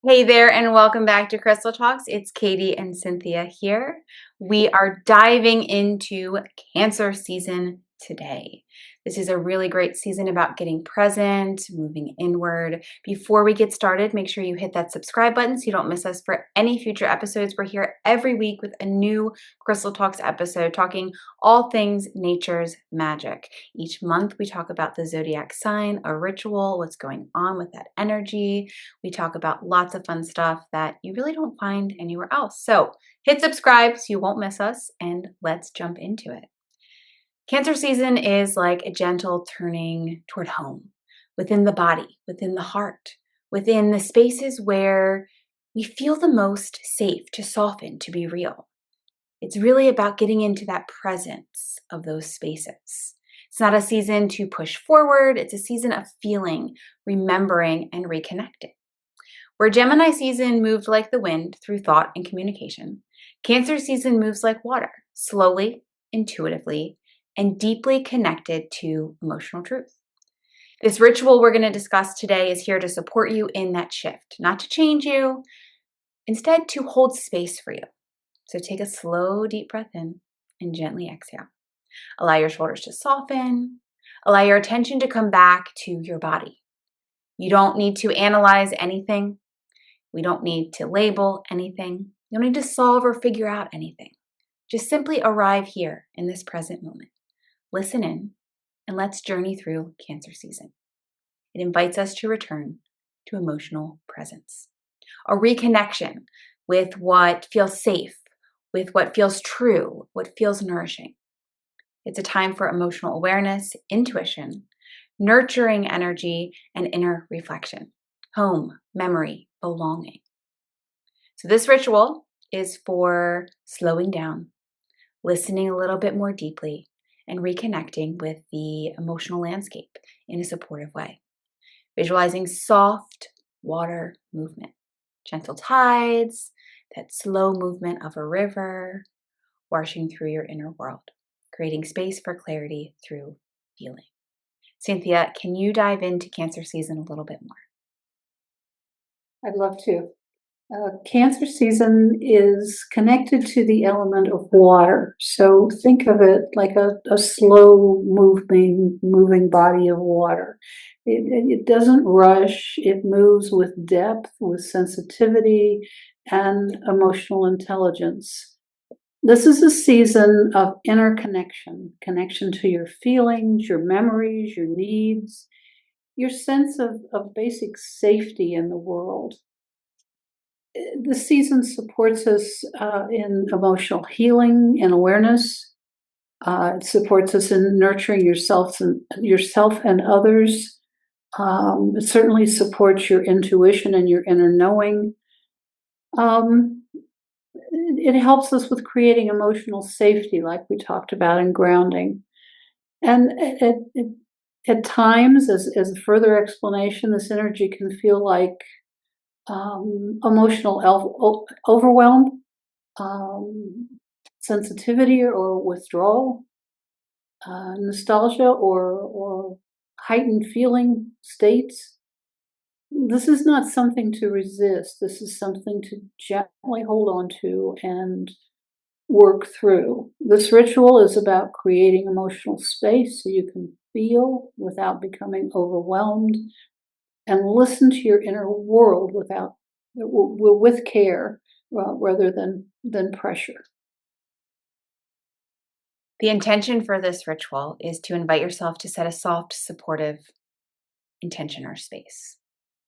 Hey there, and welcome back to Crystal Talks. It's Katie and Cynthia here. We are diving into Cancer season today. This is a really great season about getting present, moving inward. Before we get started, make sure you hit that subscribe button so you don't miss us for any future episodes. We're here every week with a new Crystal Talks episode talking all things nature's magic. Each month, we talk about the zodiac sign, a ritual, what's going on with that energy. We talk about lots of fun stuff that you really don't find anywhere else. So hit subscribe so you won't miss us, and let's jump into it. Cancer season is like a gentle turning toward home, within the body, within the heart, within the spaces where we feel the most safe to soften, to be real. It's really about getting into that presence of those spaces. It's not a season to push forward, it's a season of feeling, remembering, and reconnecting. Where Gemini season moved like the wind through thought and communication, Cancer season moves like water, slowly, intuitively, and deeply connected to emotional truth. This ritual we're going to discuss today is here to support you in that shift, not to change you, instead to hold space for you. So take a slow, deep breath in and gently exhale. Allow your shoulders to soften. Allow your attention to come back to your body. You don't need to analyze anything. We don't need to label anything. You don't need to solve or figure out anything. Just simply arrive here in this present moment. Listen in, and let's journey through Cancer season. It invites us to return to emotional presence, a reconnection with what feels safe, with what feels true, what feels nourishing. It's a time for emotional awareness, intuition, nurturing energy, and inner reflection. Home, memory, belonging. So this ritual is for slowing down, listening a little bit more deeply, and reconnecting with the emotional landscape in a supportive way. Visualizing soft water movement, gentle tides, that slow movement of a river washing through your inner world, creating space for clarity through feeling. Cynthia, can you dive into Cancer season a little bit more? I'd love to. Cancer season is connected to the element of water. So think of it like a slow moving body of water. It doesn't rush, it moves with depth, with sensitivity, and emotional intelligence. This is a season of inner connection to your feelings, your memories, your needs, your sense of basic safety in the world. The season supports us in emotional healing and awareness. It supports us in nurturing yourself and others. It certainly supports your intuition and your inner knowing. Um, it helps us with creating emotional safety, like we talked about, and grounding. And at times, as a further explanation, this energy can feel like emotional overwhelm, um, sensitivity or withdrawal, nostalgia or heightened feeling states. This is not something to resist. This is something to gently hold on to and work through. This ritual is about creating emotional space so you can feel without becoming overwhelmed and listen to your inner world with care rather than pressure. The intention for this ritual is to invite yourself to set a soft, supportive intention or space.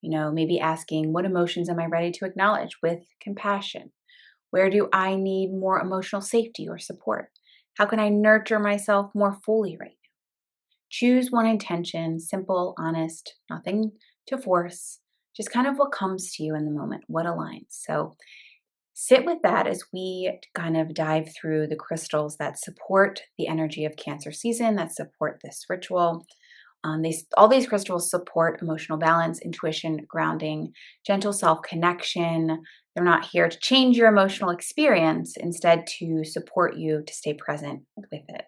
Maybe asking, what emotions am I ready to acknowledge with compassion? Where do I need more emotional safety or support? How can I nurture myself more fully right now? Choose one intention, simple, honest, nothing to force, just kind of what comes to you in the moment, what aligns. So sit with that as we kind of dive through the crystals that support the energy of Cancer season, that support this ritual. All these crystals support emotional balance, intuition, grounding, gentle self-connection. They're not here to change your emotional experience, instead to support you to stay present with it.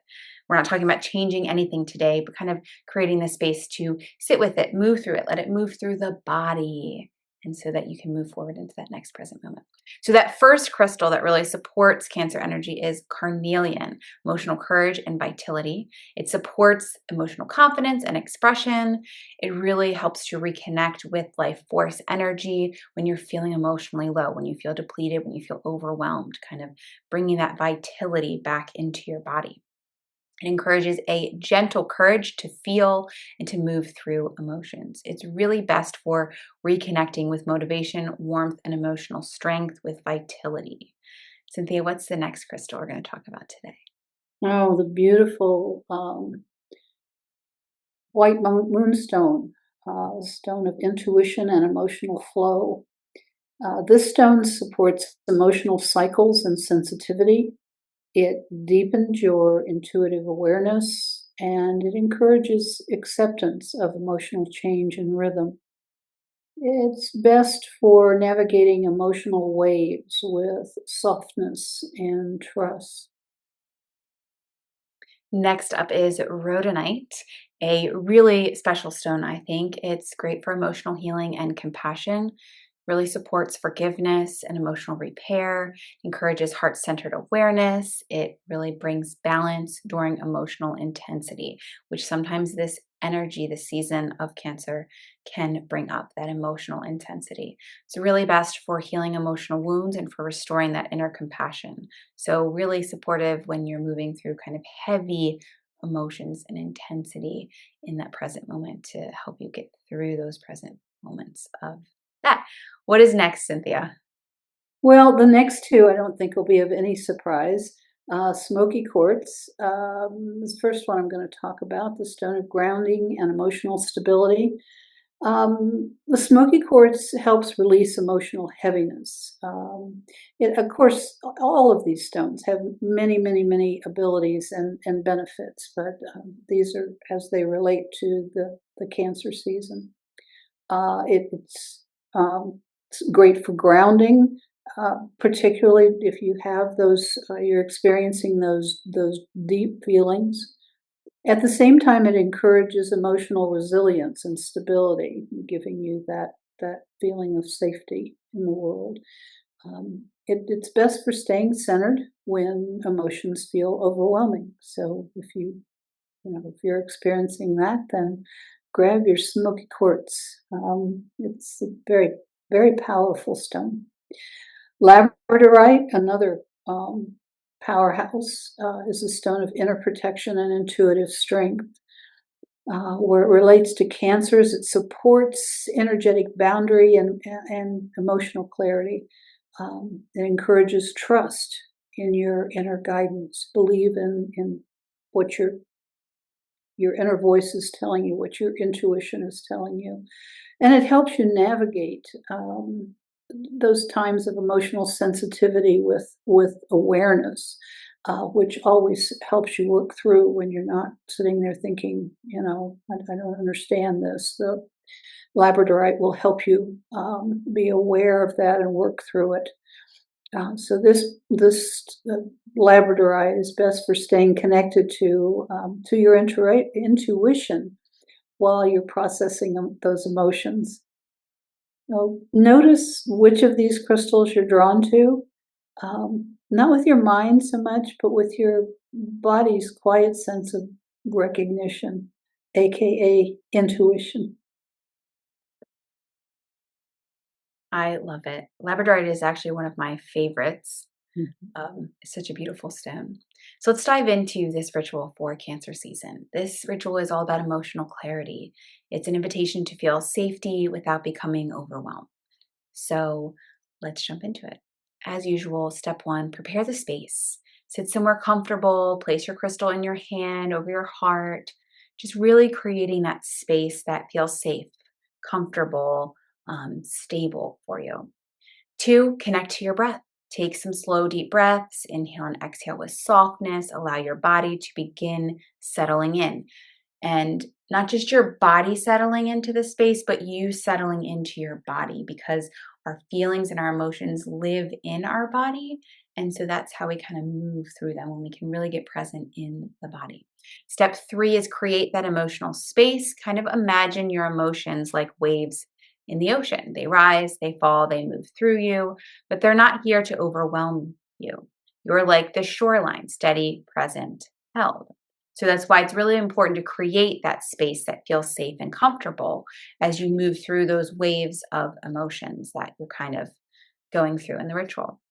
We're not talking about changing anything today, but kind of creating the space to sit with it, move through it, let it move through the body, and so that you can move forward into that next present moment. So that first crystal that really supports Cancer energy is carnelian, emotional courage and vitality. It supports emotional confidence and expression. It really helps to reconnect with life force energy when you're feeling emotionally low, when you feel depleted, when you feel overwhelmed, kind of bringing that vitality back into your body. It encourages a gentle courage to feel and to move through emotions. It's really best for reconnecting with motivation, warmth, and emotional strength with vitality. Cynthia, what's the next crystal we're going to talk about today? Oh, the beautiful white moonstone, stone of intuition and emotional flow. This stone supports emotional cycles and sensitivity. It deepens your intuitive awareness and it encourages acceptance of emotional change and rhythm. It's best for navigating emotional waves with softness and trust. Next up is rhodonite, a really special stone, I think. It's great for emotional healing and compassion, really supports forgiveness and emotional repair, encourages heart centered awareness. It really brings balance during emotional intensity, which sometimes this energy, the season of Cancer, can bring up that emotional intensity. It's really best for healing emotional wounds and for restoring that inner compassion. So, really supportive when you're moving through kind of heavy emotions and intensity in that present moment to help you get through those present moments of that. What is next, Cynthia? Well, the next two I don't think will be of any surprise. Smoky Quartz is the first one I'm going to talk about, the stone of grounding and emotional stability. The smoky quartz helps release emotional heaviness. Of course, all of these stones have many, many, many abilities and benefits, but these are as they relate to the Cancer season. It's great for grounding, particularly if you have you're experiencing those deep feelings. At the same time, it encourages emotional resilience and stability, giving you that feeling of safety in the world. It's best for staying centered when emotions feel overwhelming. So if you're experiencing that, then grab your smoky quartz. It's a very, very powerful stone. Labradorite, another powerhouse, is a stone of inner protection and intuitive strength. Where it relates to cancers, it supports energetic boundary and emotional clarity. It encourages trust in your inner guidance. Believe in what your inner voice is telling you, what your intuition is telling you. And it helps you navigate those times of emotional sensitivity with awareness, which always helps you work through when you're not sitting there thinking, I don't understand this. The Labradorite will help you be aware of that and work through it. So this Labradorite is best for staying connected to your intuition while you're processing those emotions. So notice which of these crystals you're drawn to, not with your mind so much, but with your body's quiet sense of recognition, aka intuition. I love it. Labradorite is actually one of my favorites. Mhm. It's such a beautiful stone. So let's dive into this ritual for Cancer season. This ritual is all about emotional clarity. It's an invitation to feel safety without becoming overwhelmed. So let's jump into it. As usual, step one, prepare the space. Sit somewhere comfortable, place your crystal in your hand over your heart, just really creating that space that feels safe, comfortable, stable for you. Two, connect to your breath. Take some slow, deep breaths. Inhale and exhale with softness. Allow your body to begin settling in. And not just your body settling into the space, but you settling into your body because our feelings and our emotions live in our body. And so that's how we kind of move through them when we can really get present in the body. Step three is create that emotional space. Kind of imagine your emotions like waves in the ocean. They rise, they fall, they move through you, but they're not here to overwhelm you. You're like the shoreline, steady, present, held. So that's why it's really important to create that space that feels safe and comfortable as you move through those waves of emotions that you're kind of going through in the ritual.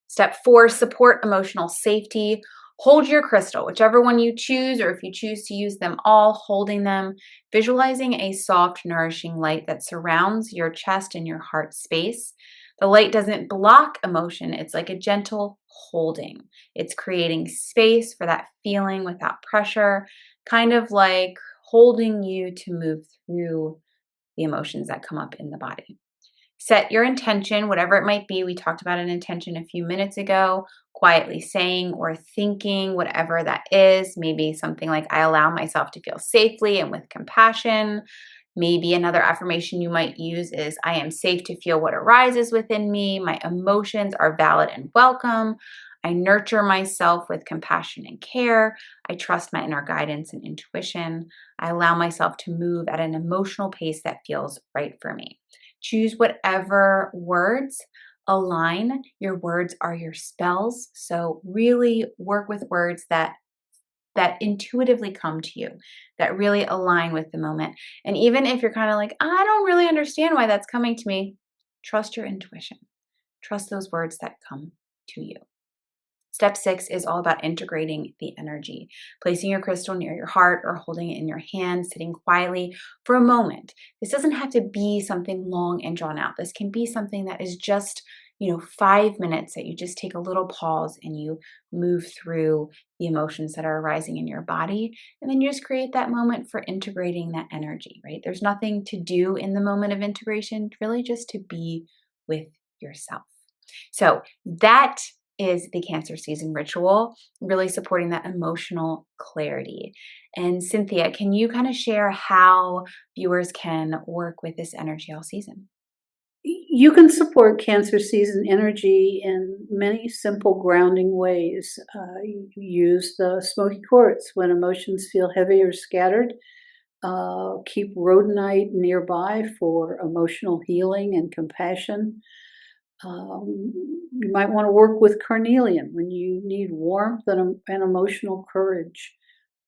Step 4, support emotional safety. Hold your crystal, whichever one you choose, or if you choose to use them all, holding them, visualizing a soft, nourishing light that surrounds your chest and your heart space. The light doesn't block emotion, it's like a gentle holding. It's creating space for that feeling without pressure, kind of like holding you to move through the emotions that come up in the body. Set your intention, whatever it might be. We talked about an intention a few minutes ago, quietly saying or thinking, whatever that is. Maybe something like, I allow myself to feel safely and with compassion. Maybe another affirmation you might use is, I am safe to feel what arises within me. My emotions are valid and welcome. I nurture myself with compassion and care. I trust my inner guidance and intuition. I allow myself to move at an emotional pace that feels right for me. Choose whatever words align. Your words are your spells. So really work with words that intuitively come to you, that really align with the moment. And even if you're kind of like, I don't really understand why that's coming to me, trust your intuition. Trust those words that come to you. Step 6 is all about integrating the energy, placing your crystal near your heart or holding it in your hand, sitting quietly for a moment. This doesn't have to be something long and drawn out. This can be something that is just, 5 minutes that you just take a little pause and you move through the emotions that are arising in your body. And then you just create that moment for integrating that energy, right? There's nothing to do in the moment of integration, really just to be with yourself. So that is the Cancer season ritual, really supporting that emotional clarity. And Cynthia, can you kind of share how viewers can work with this energy all season? You can support Cancer season energy in many simple grounding ways. You use the Smoky Quartz when emotions feel heavy or scattered. Keep Rhodonite nearby for emotional healing and compassion. You might want to work with Carnelian when you need warmth and emotional courage,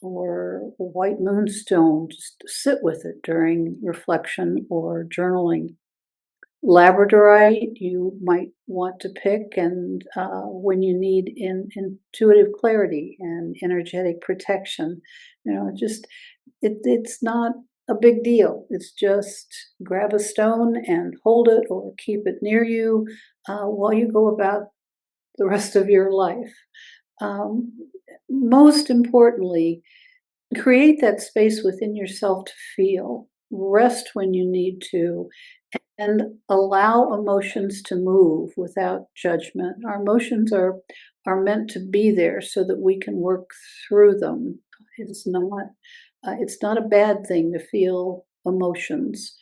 or white moonstone, just sit with it during reflection or journaling. Labradorite, you might want to pick, and when you need intuitive clarity and energetic protection, just it's not a big deal. It's just grab a stone and hold it, or keep it near you while you go about the rest of your life. Um, Most importantly, create that space within yourself to feel. Rest when you need to, and allow emotions to move without judgment. Our emotions are meant to be there so that we can work through them. It's not a bad thing to feel emotions.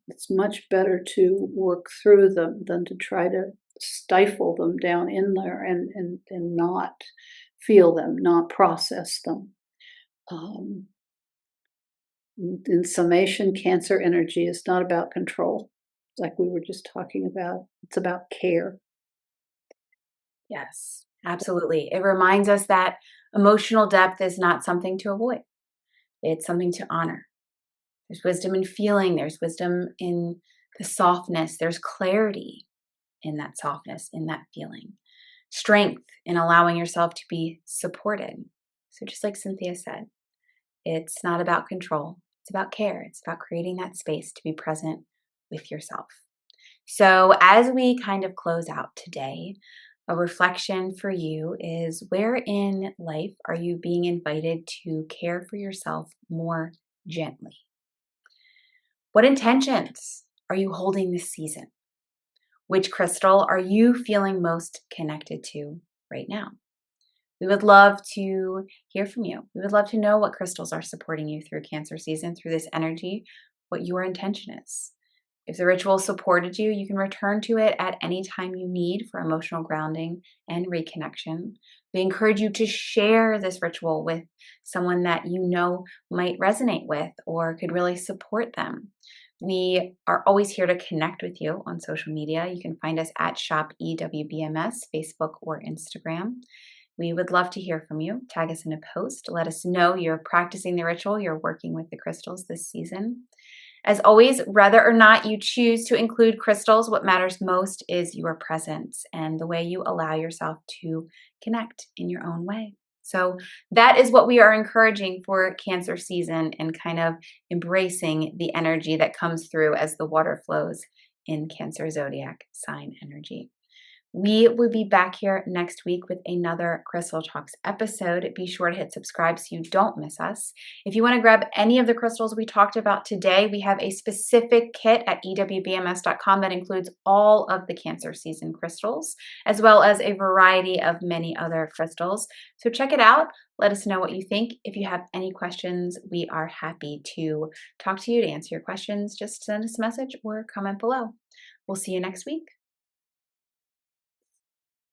It's much better to work through them than to try to stifle them down in there and not feel them, not process them. Um, in summation, Cancer energy is not about control, like we were just talking about. It's about care. Yes, absolutely. It reminds us that emotional depth is not something to avoid, it's something to honor. There's wisdom in feeling, there's wisdom in the softness, there's clarity in that softness, in that feeling, strength in allowing yourself to be supported. So, just like Cynthia said, it's not about control, it's about care. It's about creating that space to be present with yourself. So, as we kind of close out today, a reflection for you is, where in life are you being invited to care for yourself more gently? What intentions are you holding this season? Which crystal are you feeling most connected to right now? We would love to hear from you. We would love to know what crystals are supporting you through Cancer season, through this energy, what your intention is. If the ritual supported you, you can return to it at any time you need for emotional grounding and reconnection. We encourage you to share this ritual with someone that you know might resonate with or could really support them. We are always here to connect with you on social media. You can find us at Shop EWBMS, Facebook or Instagram. We would love to hear from you. Tag us in a post. Let us know you're practicing the ritual, you're working with the crystals this season. As always, whether or not you choose to include crystals, what matters most is your presence and the way you allow yourself to connect in your own way. So that is what we are encouraging for Cancer season and kind of embracing the energy that comes through as the water flows in Cancer zodiac sign energy. We will be back here next week with another Crystal Talks episode. Be sure to hit subscribe so you don't miss us. If you want to grab any of the crystals we talked about today, we have a specific kit at ewbms.com that includes all of the Cancer season crystals, as well as a variety of many other crystals. So check it out. Let us know what you think. If you have any questions, we are happy to talk to you, to answer your questions. Just send us a message or comment below. We'll see you next week.